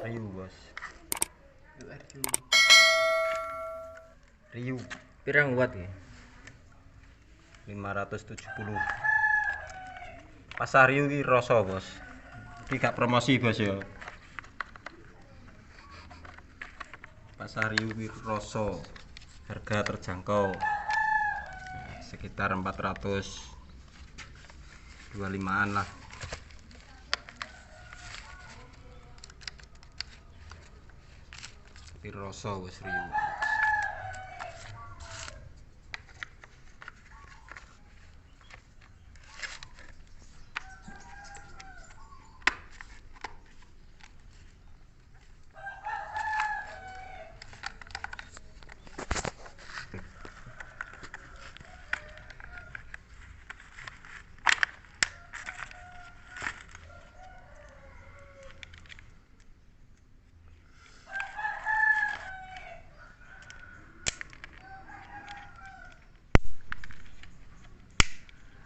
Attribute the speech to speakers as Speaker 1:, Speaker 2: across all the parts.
Speaker 1: Riu bos. Riu
Speaker 2: Pirang watt ya?
Speaker 1: 570. Pasar Riu iki rasa bos. Iki gak promosi bos ya. Pasar Riu iki rasa. Harga terjangkau. Sekitar 425-an lah. Tapi rasa bos Riu.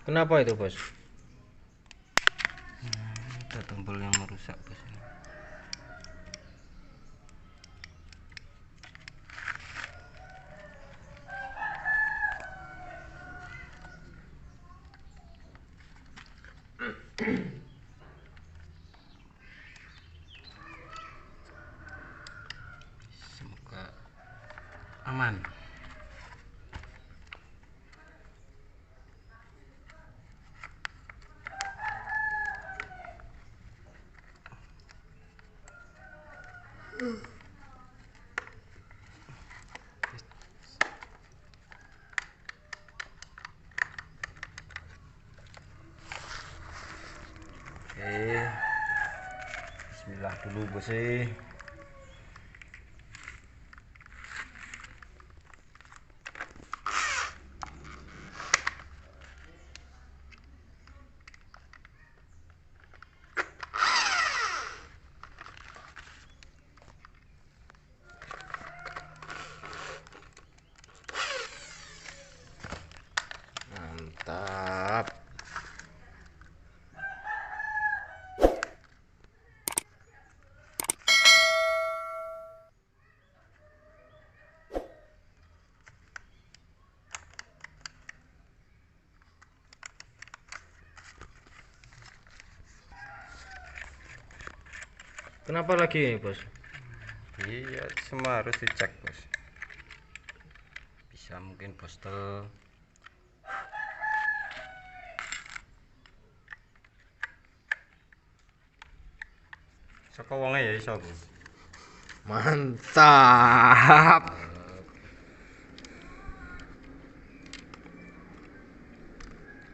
Speaker 2: Kenapa itu bos?
Speaker 1: Ada tombol yang merusak bos. Semoga aman. Oke, bismillah dulu bos. Mantap.
Speaker 2: Kenapa lagi bos?
Speaker 1: Iya, semua harus dicek bos. Bisa mungkin bostel. Saka wonge ya iso bos.
Speaker 2: Mantap.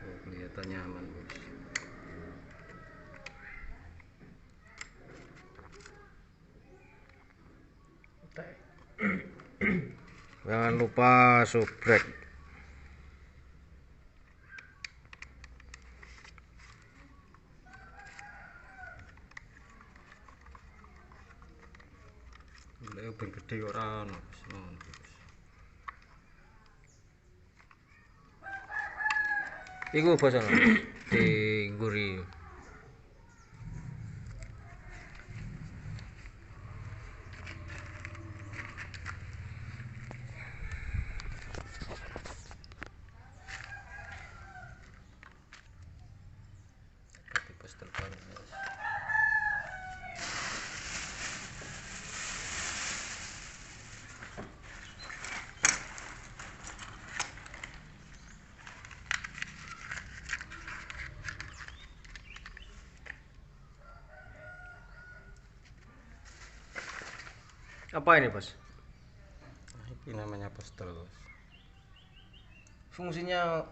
Speaker 1: Oh, kelihatan nyaman bos.
Speaker 2: Jangan lupa subrek.
Speaker 1: Lek ben gede ora ono bos.
Speaker 2: Iku bos ono di guri.
Speaker 1: Berarti bostel baru bos.
Speaker 2: Apa ini bos?
Speaker 1: Nah, ini namanya bostel bos.
Speaker 2: Fungsinya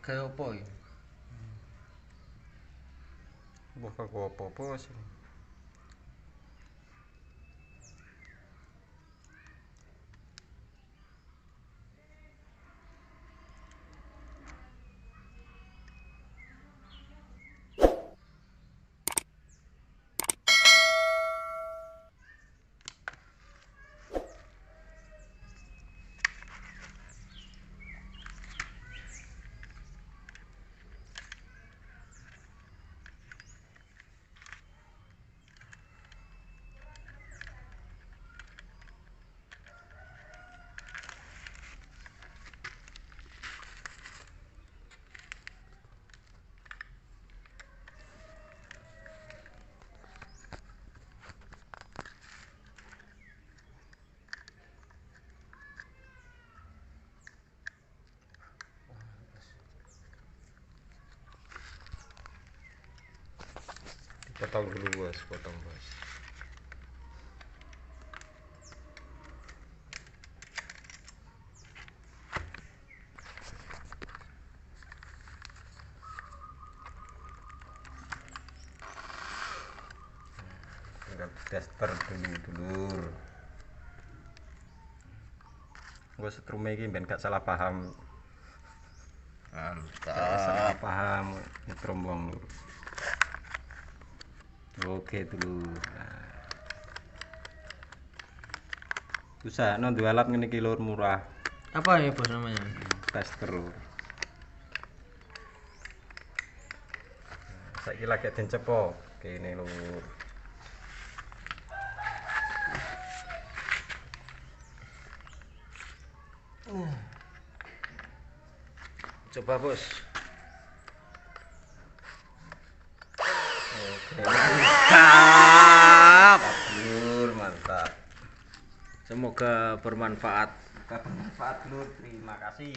Speaker 2: kayak apa ya?
Speaker 1: Mbah kanggo apa bos?
Speaker 2: potong dulu bos, potong bos.
Speaker 1: Tinggal tester dulu dulur. Gue setrum iki ben gak salah paham. Salah
Speaker 2: Mantap.
Speaker 1: paham nyetrum wong. Oke dulur. Nah. Susah no dua alat ngene iki lur murah.
Speaker 2: Apa ini bos namanya?
Speaker 1: Tester. Saiki lagi den cepo kene lur.
Speaker 2: Coba bos.
Speaker 1: Oke.
Speaker 2: Mantap.
Speaker 1: Lur mantap.
Speaker 2: Semoga bermanfaat.
Speaker 1: Bermanfaat lur, terima kasih.